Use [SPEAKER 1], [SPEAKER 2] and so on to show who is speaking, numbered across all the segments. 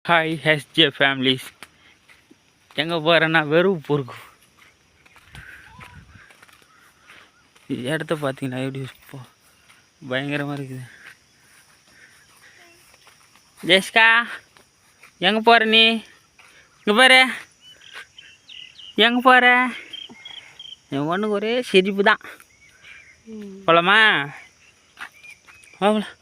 [SPEAKER 1] Hi HJ families. எங்கே போகிறேன்னா வெறும் பொறுக்கு இடத்த பார்த்தீங்கன்னா எப்படி பயங்கரமாக இருக்குது. ஜெஸ்கா எங்கே போகிற நீ? இங்கே பாரு, எங்கே போகிற? என் ஒன்றுக்கு ஒரே சிரிப்பு தான். போலாமா? ஆகலாம்.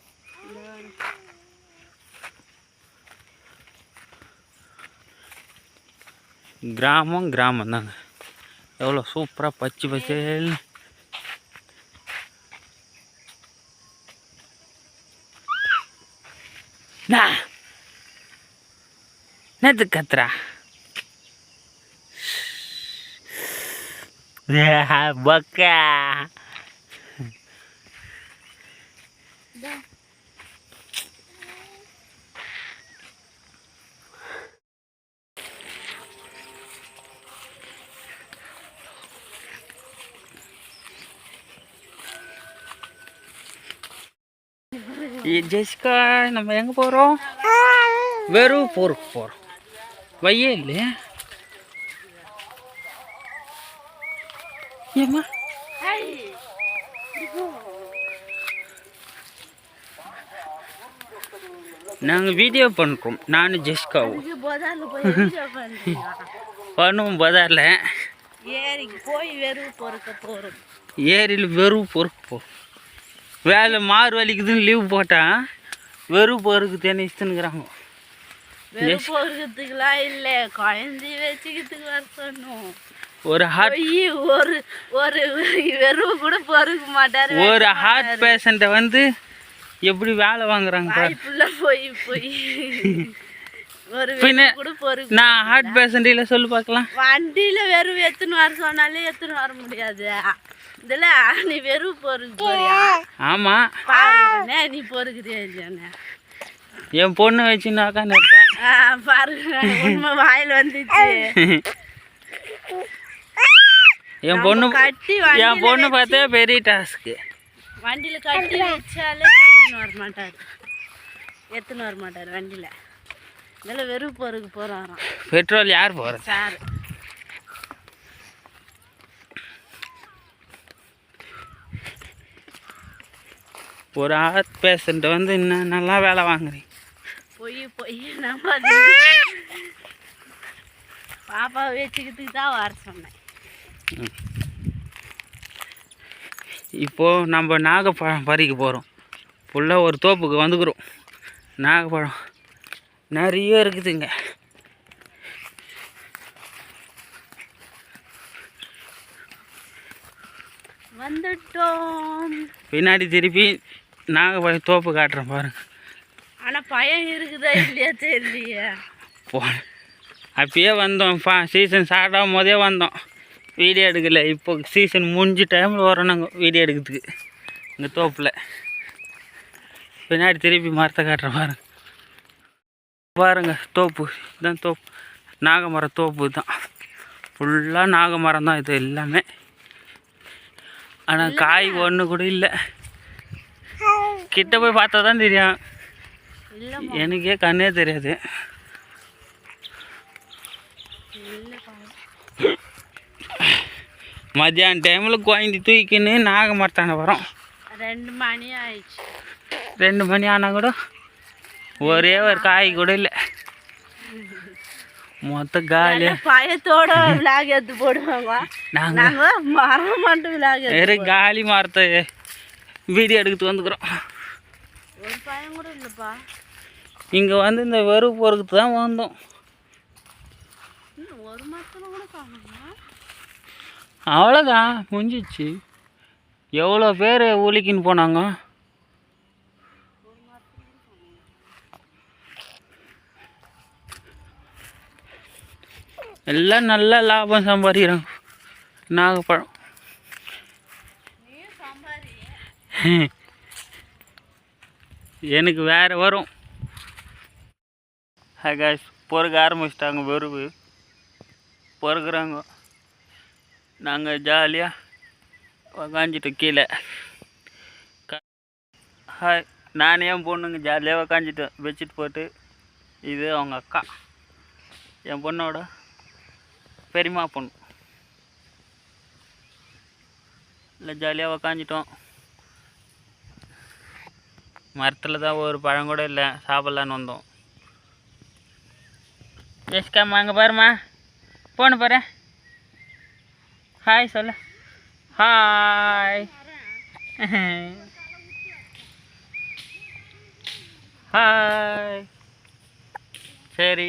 [SPEAKER 1] கிராமம் கிராமம் தாங்க. எவ்வளோ சூப்பராக பச்சை பச்சேல். என்னது கத்துறா? பக்கா ஜெசிகா, நம்ம எங்கே போகிறோம்? வெறும் போருக்கு போகிறோம். வையே இல்லையா? ஏம்மா நாங்கள் வீடியோ பண்ணுறோம், நானும் ஜெசிகாவும் பண்ணுவோம். பஜாரில்
[SPEAKER 2] ஏரிக்கு போய் வெறும் பொறுக்க போகிறோம்.
[SPEAKER 1] ஏரியில் வெறும் பொறுக்க போகிறோம். வேலை மாறு வலிக்குதுன்னு லீவ் போட்டால் வெறும் பொறுக்கு தேனை இஷ்டனுக்குறாங்க.
[SPEAKER 2] வெறும் பொறுக்கிறதுக்குலாம் இல்லை, குழந்தை வச்சுக்கிறதுக்கு வர சொன்னோம்.
[SPEAKER 1] ஒரு ஹார்ட்
[SPEAKER 2] ஒரு ஒரு வெறும் கூட பொறுக்க மாட்டார்.
[SPEAKER 1] ஒரு ஹார்ட் பேஷண்ட்டை வந்து எப்படி வேலை வாங்குறாங்க
[SPEAKER 2] போய் போய் ஒரு கூட பொறுக்க.
[SPEAKER 1] நான் ஹார்ட் பேஷண்ட் இல்லை, சொல்லு பார்க்கலாம்.
[SPEAKER 2] வண்டியில் வெறும் எத்தனை வர சொன்னாலே எத்தனை வர முடியாது. இதில் நீ வெறும் பொறுக்க போறியா?
[SPEAKER 1] ஆமாம்,
[SPEAKER 2] பாருங்க நீ பொறுக்கிறியா இல்லையானே.
[SPEAKER 1] என் பொண்ணு வச்சுன்னாக்கா நிற்பேன்.
[SPEAKER 2] பாருங்க உண்மை வாயில் வந்துச்சு.
[SPEAKER 1] என் பொண்ணு பார்த்தா பெரிய டாஸ்க்கு.
[SPEAKER 2] வண்டியில் கட்டி வச்சாலே தூக்கின்னு வர மாட்டார், எத்தனை வர மாட்டார் வண்டியில். இதெல்லாம் வெறும் பொறுக்கு போகிறாராம்.
[SPEAKER 1] பெட்ரோல் யார் போகிற
[SPEAKER 2] சார்?
[SPEAKER 1] ஒரு ஹார்ட் பேஷண்ட்டை வந்து இன்னும் நல்லா வேலை வாங்குறீங்க.
[SPEAKER 2] பொய் பொய் நம்ம பாப்பாவை வச்சுக்கிறதுக்கு தான் வர சொன்னேன்.
[SPEAKER 1] இப்போது நம்ம நாகப்பழம் பறிக்க போகிறோம். ஃபுல்லாக ஒரு தோப்புக்கு வந்துக்கிறோம். நாகப்பழம் நிறைய இருக்குதுங்க.
[SPEAKER 2] வந்துட்டோம்.
[SPEAKER 1] பின்னாடி திருப்பி நாகப்பழம் தோப்பு காட்டுறேன் பாருங்க.
[SPEAKER 2] ஆனால் பயம் இருக்குதா இல்லையா தெரியலையே.
[SPEAKER 1] அப்பயே வந்தோம், சீசன் ஸ்டார்ட் ஆகும் போதே வந்தோம், வீடியோ எடுக்கலை. இப்போ சீசன் முடிஞ்ச டைமில் வரோம் நாங்கள் வீடியோ எடுக்கிறதுக்கு இங்கே தோப்பில். பின்னாடி திருப்பி மரத்தை காட்டுறேன் பாருங்க. பாருங்க தோப்பு, இதுதான் தோப்பு, நாகமரம் தோப்பு தான். ஃபுல்லாக நாகமரம் தான் இது எல்லாமே. ஆனால் காய் ஒன்று கூட இல்லை. கிட்ட போய் பார்த்தா தான் தெரியும், எனக்கே கண்ணே தெரியாது. மத்தியான டைமில் குழந்தை தூக்கின்னு நாகமரத்தான வரோம்.
[SPEAKER 2] 2 மணி ஆயிடுச்சு.
[SPEAKER 1] 2 மணி ஆனால் கூட ஒரே ஒரு காய் கூட இல்லை. மொத்த காலி
[SPEAKER 2] பயத்தோட விளாக் எடுத்து போடுவாங்க. நாங்கள் மரம் மட்டும் விளாக்
[SPEAKER 1] வேறு காலி மரத்தை வீடியோ எடுத்து வந்துக்கிறோம்.
[SPEAKER 2] ஒரு பயம் கூட இல்லைப்பா.
[SPEAKER 1] இங்கே வந்து இந்த வெறும் பொறுக்கு தான் வந்தோம்.
[SPEAKER 2] ஒரு மரத்தில் கூட காணுமா?
[SPEAKER 1] அவ்வளோதான், முடிஞ்சிச்சு. எவ்வளோ பேர் ஊழிக்கின்னு போனாங்க. எல்லாம் நல்ல லாபம் சம்பாதிக்கிறாங்க நாகப்பழம். எனக்கு வேறு வரும். ஹகாஷ் பொறுக்க ஆரம்பிச்சிட்டாங்க. வெறுவு பொறுக்குறாங்க. நாங்கள் ஜாலியாக உக்காஞ்சிட்டு கீழே. ஹாய், நானே என் பொண்ணுங்க ஜாலியாக உக்காஞ்சிட்டோம். பெட்ஷீட் போட்டு இது அவங்க அக்கா, என் பொண்ணோட பெரியம்மா பொண்ணு. இல்லை ஜாலியாக உக்காந்துட்டோம். மரத்தில் தான் ஒரு பழம் கூட இல்லை, சாப்பிட்லான்னு வந்தோம். ஜெஸ்காம்மா அங்கே பாருமா, போன பாரு. ஹாய் சொல்ல. Hi hi. சரி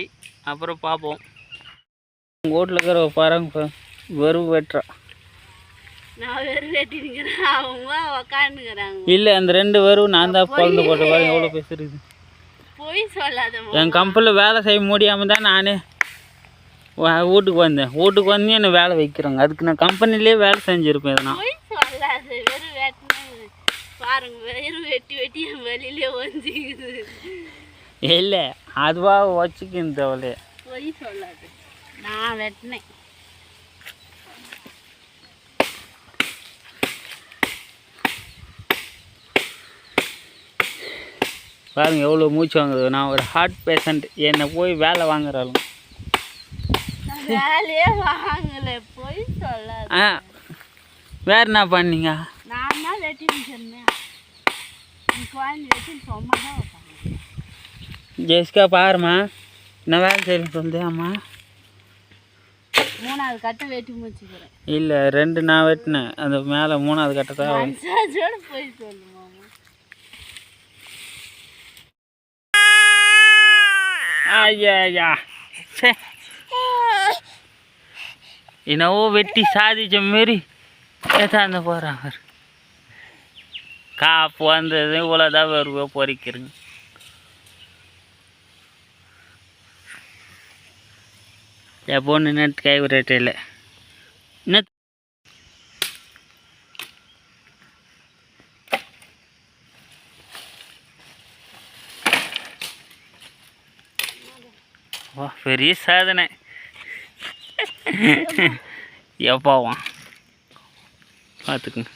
[SPEAKER 1] அப்புறம் பார்ப்போம். உங்கள் வீட்டில் இருக்கிற பாருங்க வெறும் வெட்டுறா.
[SPEAKER 2] நான் வெறும் வெட்டினுக்கிறேன், அவங்க உக்காந்துக்கிறாங்க.
[SPEAKER 1] இல்லை அந்த 2 வெறும் நான் தான் குழந்தை போட்ட பாருங்க எவ்வளோ பேசுறது.
[SPEAKER 2] போய் சொல்லாத.
[SPEAKER 1] என் கம்பெனியில் வேலை செய்ய முடியாமல் தான் நானே வீட்டுக்கு வந்தேன். வீட்டுக்கு வந்து என்னை வேலை வைக்கிறாங்க. அதுக்கு நான் கம்பெனிலே வேலை செஞ்சுருப்பேன். எதனா
[SPEAKER 2] போய் சொல்லாது. வெறும் வெட்டினு பாருங்க, வெறும் வெட்டி வெட்டி என் வெளியிலே வந்துக்குது.
[SPEAKER 1] இல்லை அதுவாக வச்சுக்கின்னு தேவலே.
[SPEAKER 2] போய் சொல்லாது, நான் வெட்டினேன்.
[SPEAKER 1] பாருங்க எவ்வளோ மூச்சு வாங்குது. நான் ஒரு ஹார்ட் பேஷண்ட், என்னை போய் வேலை வாங்குறாலும்.
[SPEAKER 2] வேலையே வாங்கலை, போய் சொல்லாது.
[SPEAKER 1] வேற என்ன பண்ணீங்க?
[SPEAKER 2] நான் தான் வெட்டின்னு சொன்னேன், குழந்தை வெட்டின்னு சும்மா தான் வைப்பாங்க.
[SPEAKER 1] ஜெஸ்கா பாருமா, நான் வேலை செய்யணும் சொல்லியாம்மா.
[SPEAKER 2] 3வது கட்டை வெட்டி முடிச்சுக்கிறேன்.
[SPEAKER 1] இல்லை 2 நான் வெட்டினேன், அந்த மேலே 3வது கட்டை தான்.
[SPEAKER 2] போய் சொல்லுமா.
[SPEAKER 1] ஐயா சே, என்னவோ வெட்டி சாதிச்ச மாரி ஏதாந்த போகிறாங்க. காப்பு வந்தது இவ்வளோதான் வருவா பொறிக்கிறங்க. என் பொண்ணு நட்டு கை விரட்டில் என்ன பெரிய சாதனை. எப்பாவும் பார்த்துக்குங்க.